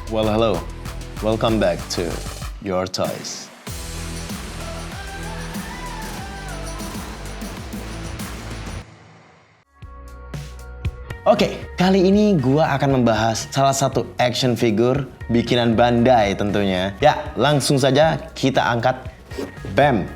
Well, hello. Welcome back to Your Toys. Oke, kali ini gua akan membahas salah satu action figure bikinan Bandai tentunya. Ya, langsung saja kita angkat. Bam!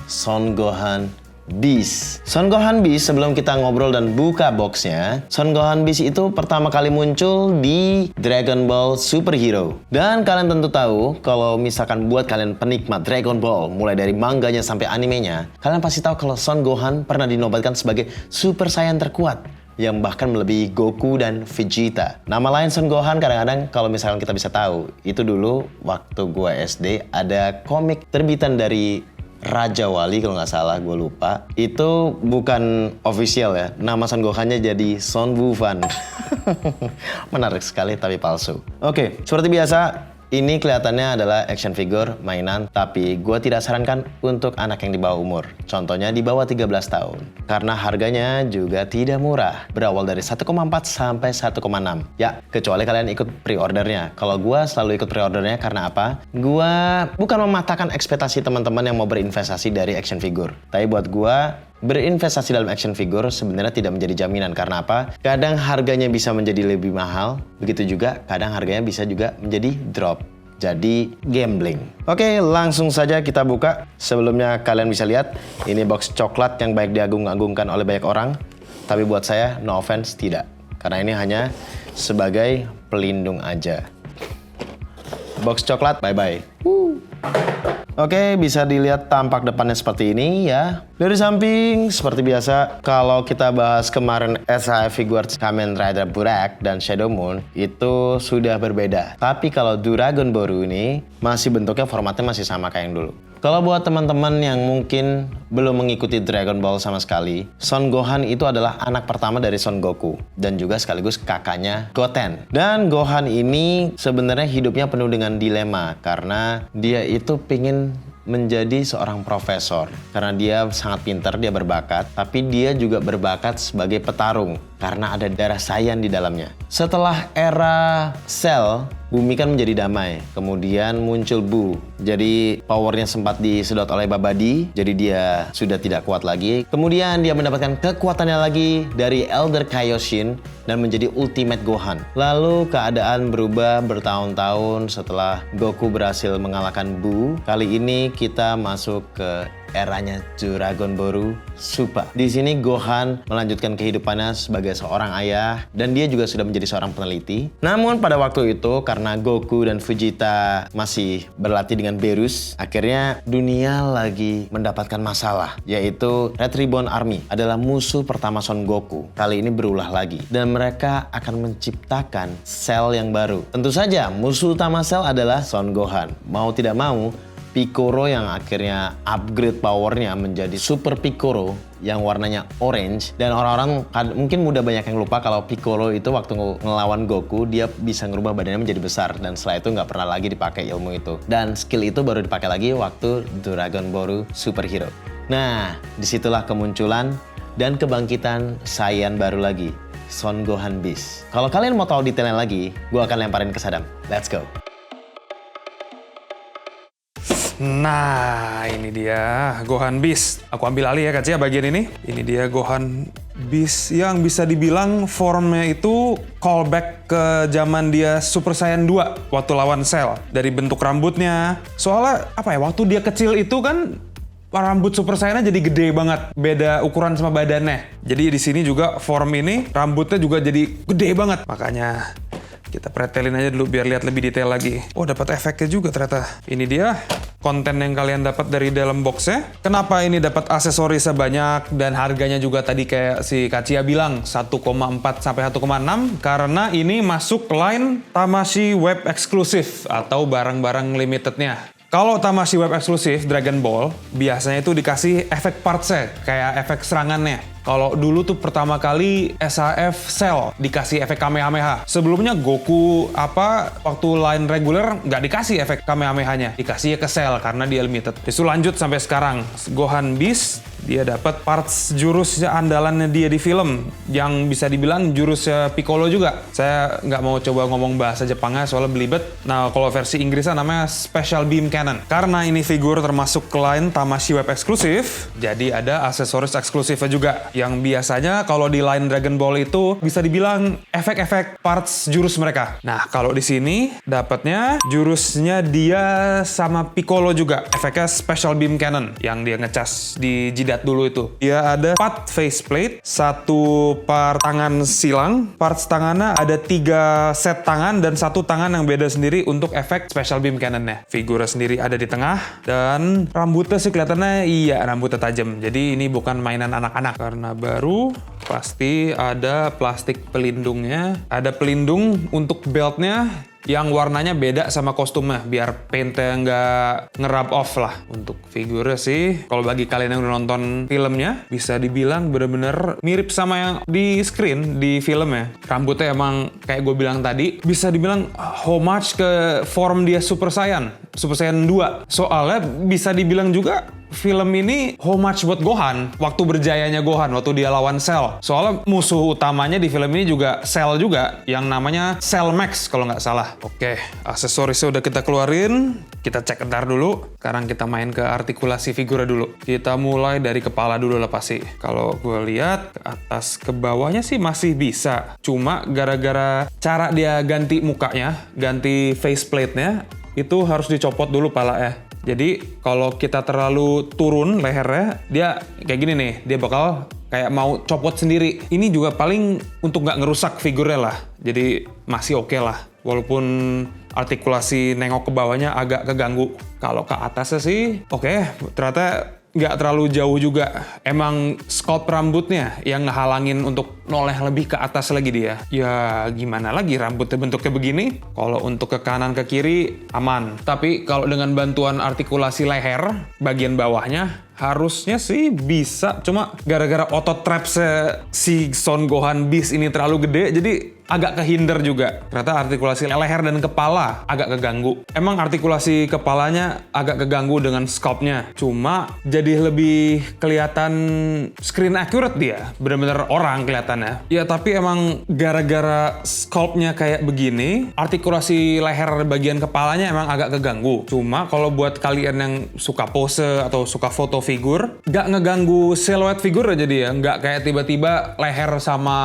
Son Gohan Beast. Son Gohan Beast, sebelum kita ngobrol dan buka boxnya, Son Gohan Beast itu pertama kali muncul di Dragon Ball Super Hero. Dan kalian tentu tahu, kalau misalkan buat kalian penikmat Dragon Ball, mulai dari manganya sampai animenya, kalian pasti tahu kalau Son Gohan pernah dinobatkan sebagai Super Saiyan terkuat, yang bahkan melebihi Goku dan Vegeta. Nama lain Son Gohan kadang-kadang kalau misalkan kita bisa tahu, itu dulu waktu gua SD ada komik terbitan dari Raja Wali kalau nggak salah, gue lupa. Itu bukan official ya, nama Son Gohannya jadi Son Wufan. Menarik sekali tapi palsu. Oke, seperti biasa, ini kelihatannya adalah action figure mainan, tapi gue tidak sarankan untuk anak yang di bawah umur. Contohnya di bawah 13 tahun. Karena harganya juga tidak murah. Berawal dari 1,4 sampai 1,6. Ya, kecuali kalian ikut pre-ordernya. Kalau gue selalu ikut pre-ordernya karena apa? Gue bukan mematahkan ekspektasi teman-teman yang mau berinvestasi dari action figure. Tapi buat gue, berinvestasi dalam action figure sebenarnya tidak menjadi jaminan. Karena apa? Kadang harganya bisa menjadi lebih mahal. Begitu juga kadang harganya bisa juga menjadi drop. Jadi gambling. Oke, langsung saja kita buka. Sebelumnya kalian bisa lihat, ini box coklat yang baik diagung-agungkan oleh banyak orang. Tapi buat saya, no offense, tidak. Karena ini hanya sebagai pelindung aja. Box coklat, bye-bye. Oke, bisa dilihat tampak depannya seperti ini ya. Dari samping, seperti biasa, kalau kita bahas kemarin SHF Figures Kamen Rider Burak dan Shadow Moon, itu sudah berbeda. Tapi kalau Dragon Boru ini, masih bentuknya formatnya masih sama kayak yang dulu. Kalau buat teman-teman yang mungkin belum mengikuti Dragon Ball sama sekali, Son Gohan itu adalah anak pertama dari Son Goku dan juga sekaligus kakaknya Goten. Dan Gohan ini sebenarnya hidupnya penuh dengan dilema karena dia itu pingin menjadi seorang profesor karena dia sangat pintar, dia berbakat, tapi dia juga berbakat sebagai petarung karena ada darah Saiyan di dalamnya. Setelah era Cell, bumi kan menjadi damai. Kemudian muncul Buu. Jadi powernya sempat disedot oleh Babadi, jadi dia sudah tidak kuat lagi. Kemudian dia mendapatkan kekuatannya lagi dari Elder Kaioshin dan menjadi Ultimate Gohan. Lalu keadaan berubah bertahun-tahun setelah Goku berhasil mengalahkan Buu. Kali ini kita masuk ke eranya Dragon Boru Super. Di sini Gohan melanjutkan kehidupannya sebagai seorang ayah dan dia juga sudah menjadi seorang peneliti. Namun pada waktu itu karena Goku dan Vegeta masih berlatih dengan Beerus, akhirnya dunia lagi mendapatkan masalah, yaitu Red Ribbon Army adalah musuh pertama Son Goku. Kali ini berulah lagi dan mereka akan menciptakan Cell yang baru. Tentu saja musuh utama Cell adalah Son Gohan. Mau tidak mau, Piccolo yang akhirnya upgrade powernya menjadi Super Piccolo yang warnanya orange. Dan orang-orang mungkin mudah banyak yang lupa kalau Piccolo itu waktu ngelawan Goku dia bisa ngerubah badannya menjadi besar dan setelah itu nggak pernah lagi dipakai ilmu itu. Dan skill itu baru dipakai lagi waktu Dragon Boru Super Hero. Nah, disitulah kemunculan dan kebangkitan Saiyan baru lagi, Son Gohan Beast. Kalau kalian mau tahu detailnya lagi, gue akan lemparin ke Sadam. Let's go. Nah, ini dia Gohan Beast. Aku ambil alih ya Kak Cia bagian ini. Ini dia Gohan Beast yang bisa dibilang formnya itu callback ke zaman dia Super Saiyan 2 waktu lawan Cell. Dari bentuk rambutnya. Soalnya apa ya, waktu dia kecil itu kan rambut Super Saiyan jadi gede banget, beda ukuran sama badannya. Jadi di sini juga form ini rambutnya juga jadi gede banget. Makanya kita pretelin aja dulu biar lihat lebih detail lagi. Oh, dapat efeknya juga ternyata. Ini dia konten yang kalian dapat dari dalam boxnya. Kenapa ini dapat aksesoris sebanyak dan harganya juga tadi kayak si Kacia bilang 1,4 sampai 1,6 karena ini masuk line Tamashii Web eksklusif atau barang-barang limitednya. Kalau Tamashii Web eksklusif Dragon Ball biasanya itu dikasih efek partsnya kayak efek serangannya. Kalau dulu tuh pertama kali SAF Cell dikasih efek Kamehameha. Sebelumnya Goku waktu line reguler nggak dikasih efek Kamehamehanya. Dikasih ke Cell karena dia limited. Itu lanjut sampai sekarang. Gohan Beast dia dapat parts jurusnya andalannya dia di film yang bisa dibilang jurusnya Piccolo juga. Saya nggak mau coba ngomong bahasa Jepangnya soalnya belibet. Nah, kalau versi Inggrisnya namanya Special Beam Cannon. Karena ini figur termasuk line Tamashii Web eksklusif, jadi ada aksesoris eksklusifnya juga. Yang biasanya kalau di line Dragon Ball itu bisa dibilang efek-efek parts jurus mereka. Nah, kalau di sini dapatnya jurusnya dia sama Piccolo juga. Efeknya Special Beam Cannon yang dia ngecas di jidat dulu itu. Dia ada 4 faceplate, 1 part tangan silang, parts tangannya ada 3 set tangan dan 1 tangan yang beda sendiri untuk efek Special Beam Cannon-nya. Figurnya sendiri ada di tengah dan rambutnya sih kelihatannya rambutnya tajam. Jadi ini bukan mainan anak-anak karena baru pasti ada plastik pelindungnya. Ada pelindung untuk beltnya yang warnanya beda sama kostumnya biar paintnya nggak ngerub off lah. Untuk figurnya sih kalau bagi kalian yang udah nonton filmnya bisa dibilang bener-bener mirip sama yang di screen di filmnya. Rambutnya emang kayak gue bilang tadi bisa dibilang homage ke form dia Super Saiyan 2. Soalnya bisa dibilang juga film ini homage buat Gohan waktu berjayanya Gohan waktu dia lawan Cell. Soalnya musuh utamanya di film ini juga Cell juga yang namanya Cell Max kalau nggak salah. Oke, aksesorisnya udah kita keluarin. Kita cek entar dulu. Sekarang kita main ke artikulasi figurnya dulu. Kita mulai dari kepala dulu lah pasti. Kalau gue lihat ke atas ke bawahnya sih masih bisa. Cuma gara-gara cara dia ganti mukanya, ganti faceplate-nya itu harus dicopot dulu pala ya. Jadi kalau kita terlalu turun lehernya, dia kayak gini nih, dia bakal kayak mau copot sendiri. Ini juga paling untuk nggak ngerusak figurnya lah. Jadi masih oke lah. Walaupun artikulasi nengok ke bawahnya agak keganggu. Kalau ke atasnya sih oke, ternyata nggak terlalu jauh juga. Emang sculpt rambutnya yang ngehalangin untuk noleh lebih ke atas lagi dia. Ya gimana lagi rambutnya bentuknya begini. Kalau untuk ke kanan ke kiri aman. Tapi kalau dengan bantuan artikulasi leher bagian bawahnya harusnya sih bisa. Cuma gara-gara otot trapsnya si Son Gohan Beast ini terlalu gede jadi agak kehinder juga. Ternyata artikulasi leher dan kepala agak keganggu. Emang artikulasi kepalanya agak keganggu dengan sculptnya. Cuma jadi lebih kelihatan screen accurate dia. Bener-bener orang kelihatannya. Ya tapi emang gara-gara sculptnya kayak begini, artikulasi leher bagian kepalanya emang agak keganggu. Cuma kalau buat kalian yang suka pose atau suka foto figur, nggak ngeganggu siluet figur aja dia. Nggak kayak tiba-tiba leher sama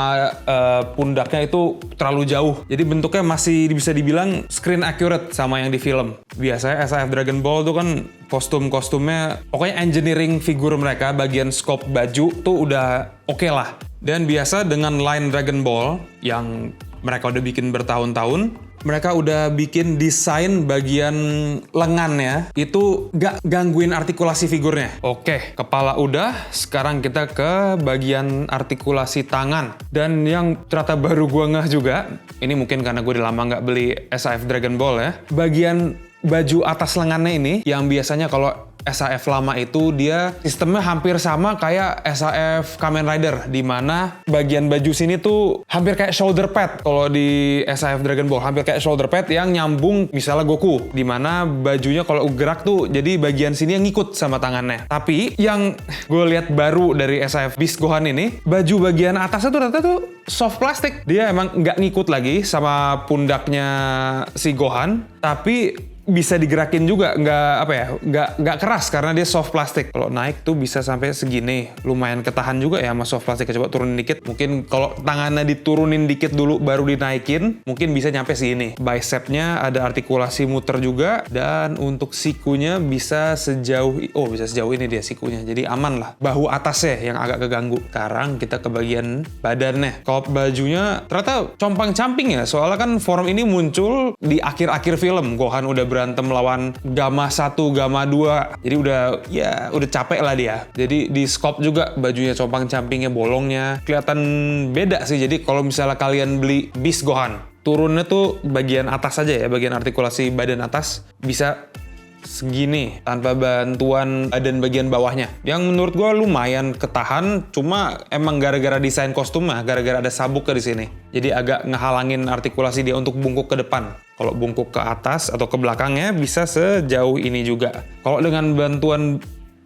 pundaknya itu terlalu jauh. Jadi bentuknya masih bisa dibilang screen accurate sama yang di film. Biasanya SAF Dragon Ball tuh kan kostum-kostumnya, pokoknya engineering figur mereka, bagian sculpt baju tuh udah oke lah. Dan biasa dengan line Dragon Ball yang mereka udah bikin bertahun-tahun, mereka udah bikin desain bagian lengannya itu gak gangguin artikulasi figurnya. Oke, kepala udah, sekarang kita ke bagian artikulasi tangan. Dan yang ternyata baru gua ngeh juga, ini mungkin karena gue udah lama gak beli SAF Dragon Ball ya, bagian baju atas lengannya ini yang biasanya kalau SAF lama itu dia sistemnya hampir sama kayak SAF Kamen Rider, di mana bagian baju sini tuh hampir kayak shoulder pad. Kalau di SAF Dragon Ball hampir kayak shoulder pad yang nyambung misalnya Goku, di mana bajunya kalau gerak tuh jadi bagian sini yang ngikut sama tangannya. Tapi yang gue lihat baru dari SAF Beast Gohan ini, baju bagian atasnya tuh ternyata tuh soft plastik. Dia emang nggak ngikut lagi sama pundaknya si Gohan, tapi bisa digerakin juga, nggak keras karena dia soft plastik. Kalau naik tuh bisa sampai segini, lumayan ketahan juga ya sama soft plastik. Coba turunin dikit, mungkin kalau tangannya diturunin dikit dulu baru dinaikin, mungkin bisa nyampe segini. Bicepnya ada artikulasi muter juga, dan untuk sikunya bisa sejauh ini dia sikunya, jadi aman lah. Bahu atasnya yang agak keganggu. Sekarang kita ke bagian badannya. Kalau bajunya ternyata compang-camping ya, soalnya kan form ini muncul di akhir-akhir film. Gohan udah berantem lawan Gamma 1, Gamma 2. Jadi udah capek lah dia. Jadi di scope juga bajunya compang-campingnya, bolongnya kelihatan beda sih. Jadi kalau misalnya kalian beli Beast Gohan, turunnya tuh bagian atas aja ya, bagian artikulasi badan atas bisa segini tanpa bantuan badan bagian bawahnya, yang menurut gue lumayan ketahan. Cuma emang gara-gara desain kostumnya, gara-gara ada sabuk di sini, jadi agak ngehalangin artikulasi dia untuk bungkuk ke depan. Kalau bungkuk ke atas atau ke belakangnya bisa sejauh ini juga. Kalau dengan bantuan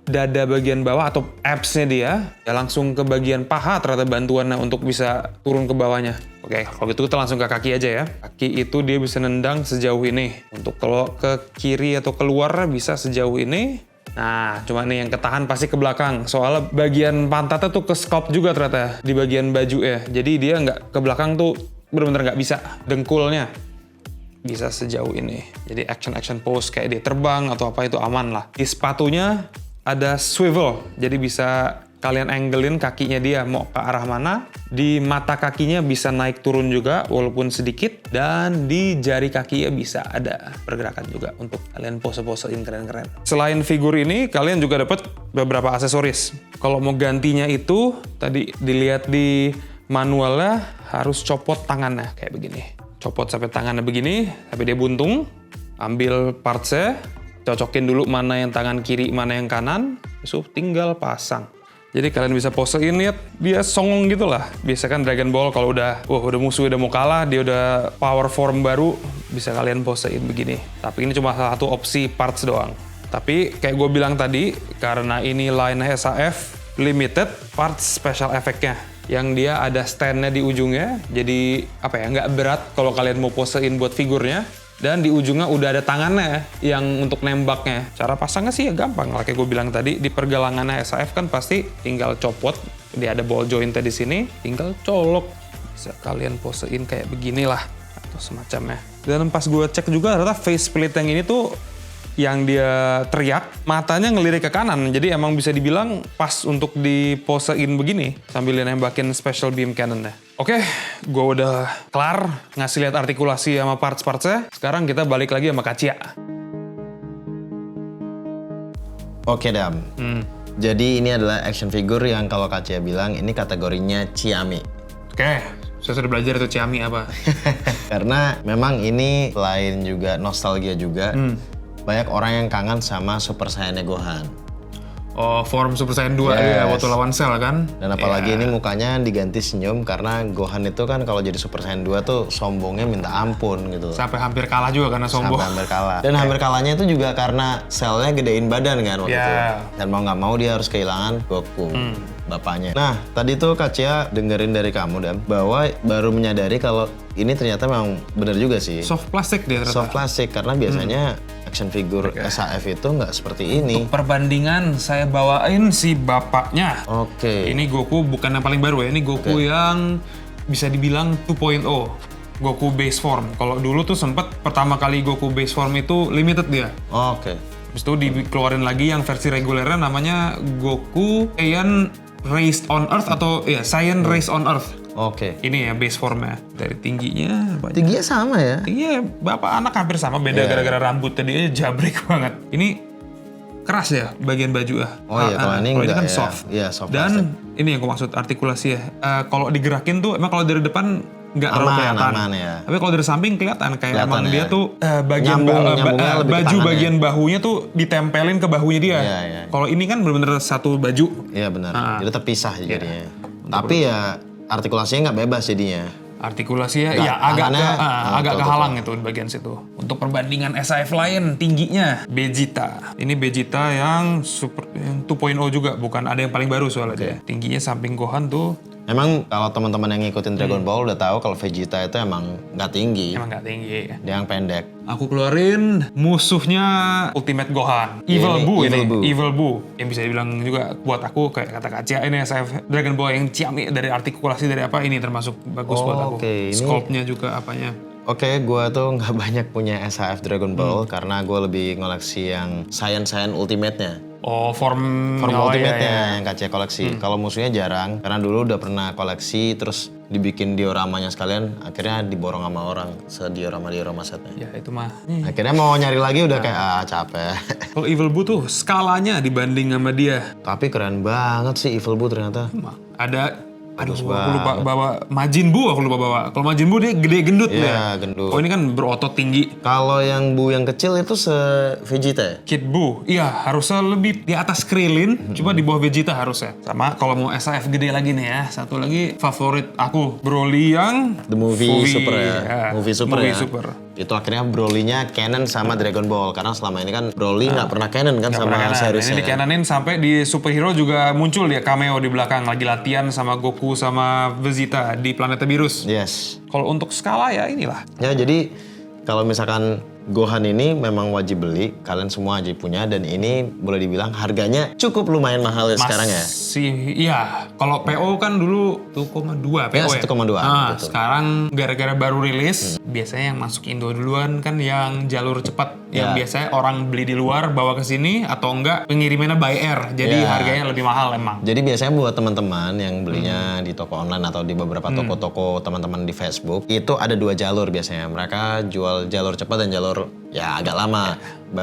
dada bagian bawah atau abs-nya dia, ya langsung ke bagian paha ternyata bantuannya untuk bisa turun ke bawahnya. Oke, kalau gitu kita langsung ke kaki aja ya. Kaki itu dia bisa nendang sejauh ini. Untuk kalau ke kiri atau keluar bisa sejauh ini. Nah, cuma nih yang ketahan pasti ke belakang. Soalnya bagian pantatnya tuh ke scalp juga ternyata di bagian baju ya. Jadi dia nggak ke belakang tuh bener-bener nggak bisa. Dengkulnya bisa sejauh ini. Jadi action pose kayak dia terbang atau apa itu aman lah. Di sepatunya ada swivel, jadi bisa kalian anglein kakinya dia mau ke arah mana. Di mata kakinya bisa naik turun juga walaupun sedikit, dan di jari kakinya bisa ada pergerakan juga untuk kalian pose-posein keren-keren. Selain figur ini, kalian juga dapat beberapa aksesoris. Kalau mau gantinya itu, tadi dilihat di manualnya harus copot tangannya kayak begini. Copot sampai tangannya begini, sampai dia buntung, ambil partsnya, cocokin dulu mana yang tangan kiri, mana yang kanan, terus tinggal pasang. Jadi kalian bisa posein, lihat dia songong gitu lah. Biasa kan Dragon Ball kalau udah musuh udah mau kalah, dia udah power form baru, bisa kalian posein begini. Tapi ini cuma salah satu opsi parts doang. Tapi kayak gue bilang tadi, karena ini line SAF limited parts special effect-nya, yang dia ada stand-nya di ujungnya, jadi nggak berat kalau kalian mau posein buat figurnya. Dan di ujungnya udah ada tangannya yang untuk nembaknya. Cara pasangnya sih ya gampang lah, kayak gue bilang tadi, di pergelangannya SAF kan pasti tinggal copot. Dia ada ball jointnya di sini, tinggal colok. Bisa kalian posein kayak beginilah atau semacamnya. Dan pas gue cek juga ternyata face split yang ini tuh, yang dia teriak, matanya ngelirik ke kanan. Jadi emang bisa dibilang pas untuk diposein begini sambil nembakin special beam cannonnya. Oke, gue udah kelar ngasih lihat artikulasi sama parts-partsnya. Sekarang kita balik lagi sama Kacia. Oke, Dam. Jadi ini adalah action figure yang kalau Kacia bilang ini kategorinya Ciami. Oke, saya sudah belajar tuh Ciami apa. Karena memang ini selain juga nostalgia juga, banyak orang yang kangen sama Super Saiyan Gohan. Oh, form Super Saiyan 2 ya, waktu lawan Cell kan? Dan apalagi ini mukanya diganti senyum, karena Gohan itu kan kalau jadi Super Saiyan 2 tuh sombongnya minta ampun gitu. Sampai hampir kalah juga karena sombong. Sampai hampir kalah. Dan hampir kalahnya itu juga karena Cell-nya gedein badan kan waktu itu. Dan mau nggak mau dia harus kehilangan Goku, bapaknya. Nah, tadi tuh Kacia dengerin dari kamu, Dan, bahwa baru menyadari kalau ini ternyata memang benar juga sih. Soft plastik dia ternyata. Soft plastik, karena biasanya action figure SAF itu nggak seperti ini. Untuk perbandingan, saya bawain si bapaknya. Oke. Ini Goku bukan yang paling baru ya, ini Goku yang bisa dibilang 2.0. Goku base form. Kalau dulu tuh sempet pertama kali Goku base form itu limited dia. Oke. Habis itu dikeluarin lagi yang versi regulernya namanya Goku Saiyan Raised on Earth atau Saiyan Raised on Earth. Oke. Ini ya base formnya. Dari tingginya apa aja? Tingginya sama ya? Tingginya bapak anak hampir sama, beda gara-gara rambut tadi aja jabrek banget. Ini keras ya bagian baju ya. Oh iya, kalau ini enggak kan ya. soft. Iya, soft Dan plastik. ini yang gue maksud artikulasi ya. Kalau digerakin tuh emang kalau dari depan nggak terlalu kelihatan. Aman ya. Tapi kalau dari samping kelihatan kayak emang ya. dia tuh bagian Nyambungnya lebih ke baju tangannya. bagian bahunya tuh ditempelin ke bahunya dia. Iya. Kalau ini kan benar-benar satu baju. Iya benar. Jadi terpisah jadinya. Tapi ya artikulasinya nggak bebas jadinya. Artikulasinya Nggak, ya agak tangannya, kehalang itu di bagian situ. Untuk perbandingan SAF lain tingginya Vegeta. Ini Vegeta yang 2.0 juga, bukan ada yang paling baru soalnya dia. Tingginya samping Gohan tuh Emang kalau teman-teman yang ngikutin Dragon Ball udah tahu kalau Vegeta itu emang nggak tinggi, Emang nggak tinggi. dia yang pendek. Aku keluarin musuhnya Ultimate Gohan. Evil Ini Buu Evil ini. Buu. Evil Buu. Yang bisa dibilang juga buat aku kayak kata Kacia ini SF Dragon Ball yang ciamik dari artikulasi dari apa ini termasuk bagus buat aku. Oke, ini- Sculpt-nya juga apanya. Oke, gue tuh nggak banyak punya SHF Dragon Ball karena gue lebih ngoleksi yang Saiyan Ultimate-nya. Oh, form Ultimate-nya yang KC koleksi. Kalau musuhnya jarang, karena dulu udah pernah koleksi, terus dibikin dioramanya sekalian, akhirnya diborong sama orang diorama setnya. Ya itu mah. Akhirnya mau nyari lagi udah kayak capek. Kalau Evil Buu tuh skalanya dibanding sama dia. Tapi keren banget sih Evil Buu ternyata. Ada aduh, aku lupa bawa Majin Buu, aku lupa bawa. Kalau Majin Buu dia gede gendut Iya, ya. gendut. Oh ini kan berotot tinggi. Kalau yang Buu yang kecil itu se-Vegeta ya? Kid Buu, iya harusnya lebih di atas Krillin, cuma di bawah Vegeta harusnya. Sama kalau mau SAF gede lagi nih ya, satu lagi favorit aku, Broly yang The Movie Super ya? Movie Super Movie ya? Super. Itu akhirnya Broly-nya canon sama Dragon Ball. Karena selama ini kan Broly nggak pernah canon kan sama Nah, seriesnya. ini dikananin sampai di superhero juga muncul dia cameo di belakang lagi latihan sama Goku sama Vegeta di Planeta Virus. Yes. Kalau untuk skala ya inilah. Ya jadi kalau misalkan Gohan ini memang wajib beli, kalian semua wajib punya, dan ini boleh dibilang harganya cukup lumayan mahal ya sekarang ya. Iya, kalau PO kan dulu 1,2 PO Ya, ya. 1,2, Nah, betul. sekarang gara-gara baru rilis, biasanya yang masuk Indo duluan kan yang jalur cepat, yang Ya. biasanya orang beli di luar bawa ke sini atau enggak pengirimannya by air. Jadi Ya. harganya lebih mahal emang. Jadi biasanya buat teman-teman yang belinya di toko online atau di beberapa toko-toko teman-teman di Facebook, itu ada 2 jalur biasanya. Mereka jual jalur cepat dan jalur ya agak lama.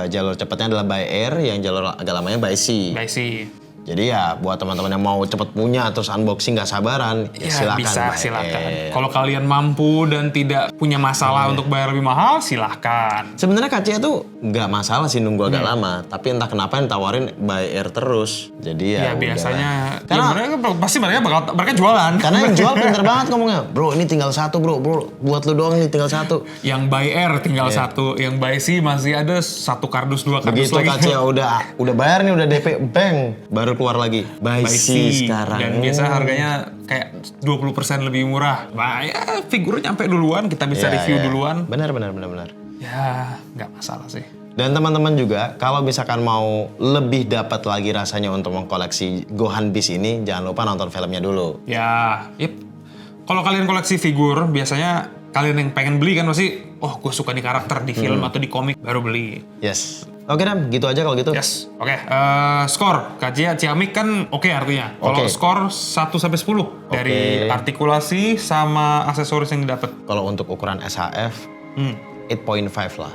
Jalur cepatnya adalah by air, yang jalur agak lamanya by sea. Baik sih. Jadi ya buat teman-teman yang mau cepet punya terus unboxing nggak sabaran, ya silakan. bisa, by silakan. air. Kalau kalian mampu dan tidak punya masalah untuk bayar lebih mahal, silahkan. Sebenarnya Kacia tuh nggak masalah sih nunggu agak lama, tapi entah kenapa yang tawarin by air terus. Jadi ya Ya, biasanya, Karena- pasti mereka jualan. Karena yang jual pinter banget ngomongnya, bro ini tinggal satu bro, buat lu doang nih tinggal satu. Yang by air tinggal satu, yang by sea masih ada 1 kardus 2 kardus Begitu lagi. Kacia udah bayar nih, udah DP, bang, baru keluar lagi. By By sea sea. sekarang. Dan biasa harganya kayak 20% lebih murah. Nah, ya figur nyampe duluan, kita bisa Ya, review ya. duluan. Benar. Ya, nggak masalah sih. Dan teman-teman juga, kalau misalkan mau lebih dapat lagi rasanya untuk mengkoleksi Gohan Beast ini, jangan lupa nonton filmnya dulu. Ya, kalau kalian koleksi figur, biasanya kalian yang pengen beli kan pasti, oh gue suka nih karakter di film atau di komik, baru beli. Yes. Oke Dam, gitu aja kalau gitu. Yes, oke. Skor, Kacia Ciamik kan oke artinya. Kalau Oke. skor 1-10 dari artikulasi sama aksesoris yang didapat. Kalau untuk ukuran SHF, 8.5 lah.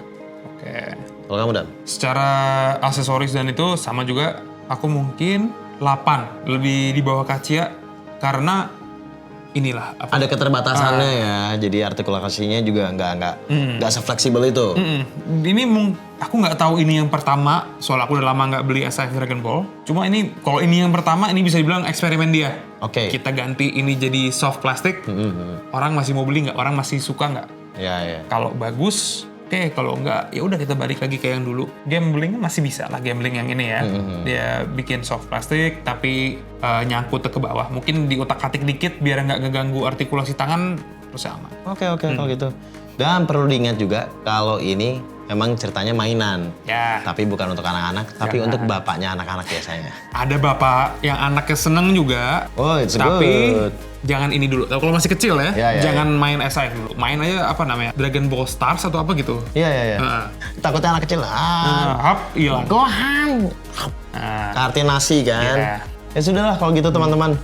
Oke. Kalau kamu Dam? Secara aksesoris dan itu sama juga, aku mungkin 8. Lebih di bawah Kacia karena inilah apa. Ada keterbatasannya ya, jadi artikulasinya juga nggak sefleksibel itu. Ini aku nggak tahu ini yang pertama, soal aku udah lama nggak beli SIF Dragon Ball. Cuma ini, kalau ini yang pertama, ini bisa dibilang eksperimen dia. Oke. Kita ganti ini jadi soft plastik, orang masih mau beli nggak? Orang masih suka nggak? Ya. Kalau bagus, oke. Kalau nggak, ya udah kita balik lagi ke yang dulu. Gamblingnya masih bisa lah, gambling yang ini ya. Dia bikin soft plastik, tapi nyangkut ke bawah. Mungkin diutak-atik dikit biar nggak ngeganggu artikulasi tangan, terus aman. Oke, kalau gitu. Dan perlu diingat juga, kalau ini memang ceritanya mainan. Ya. Tapi bukan untuk anak-anak, tapi untuk bapaknya anak-anak biasanya. Ada bapak yang anaknya seneng juga. Oh, it's Tapi good. jangan ini dulu. Kalau masih kecil ya, Ya. jangan main SIF dulu. Main aja apa namanya? Dragon Ball Stars atau apa gitu. Iya. Heeh. Takutnya anak kecil, Hap, hilang. Gohan. Nah, Artinya nasi kan. Iya. Ya sudahlah kalau gitu teman-teman.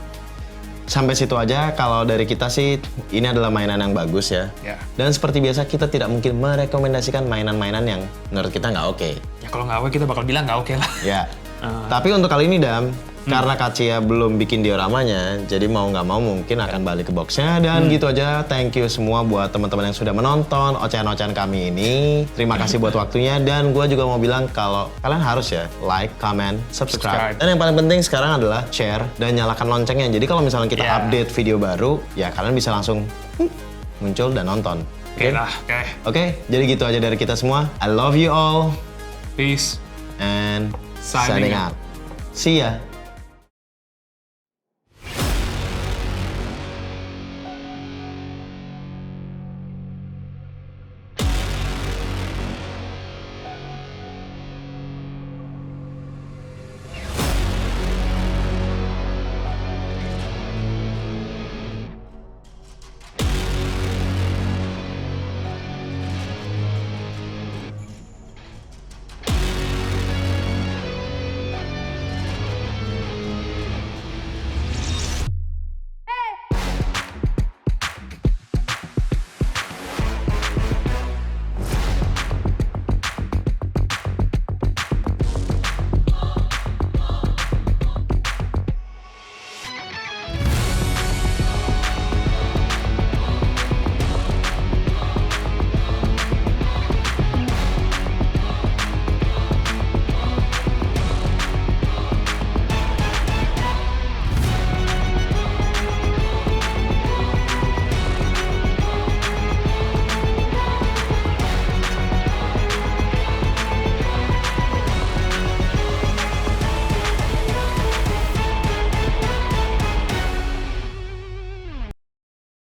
Sampai situ aja. Kalau dari kita sih ini adalah mainan yang bagus ya. Ya. Dan seperti biasa kita tidak mungkin merekomendasikan mainan-mainan yang menurut kita nggak oke. Ya kalau nggak oke kita bakal bilang nggak oke lah. Ya. Tapi untuk kali ini Dam, karena Kacia belum bikin dioramanya, jadi mau nggak mau mungkin akan balik ke boxnya. Dan gitu aja, thank you semua buat teman-teman yang sudah menonton ocehan-ocehan kami ini. Terima kasih buat waktunya, dan gue juga mau bilang kalau kalian harus ya like, comment, subscribe. Dan yang paling penting sekarang adalah share dan nyalakan loncengnya. Jadi kalau misalnya kita Yeah. update video baru, ya kalian bisa langsung muncul dan nonton. Oke lah, oke. Oke, jadi gitu aja dari kita semua. I love you all Peace. and Signing signing out. See ya.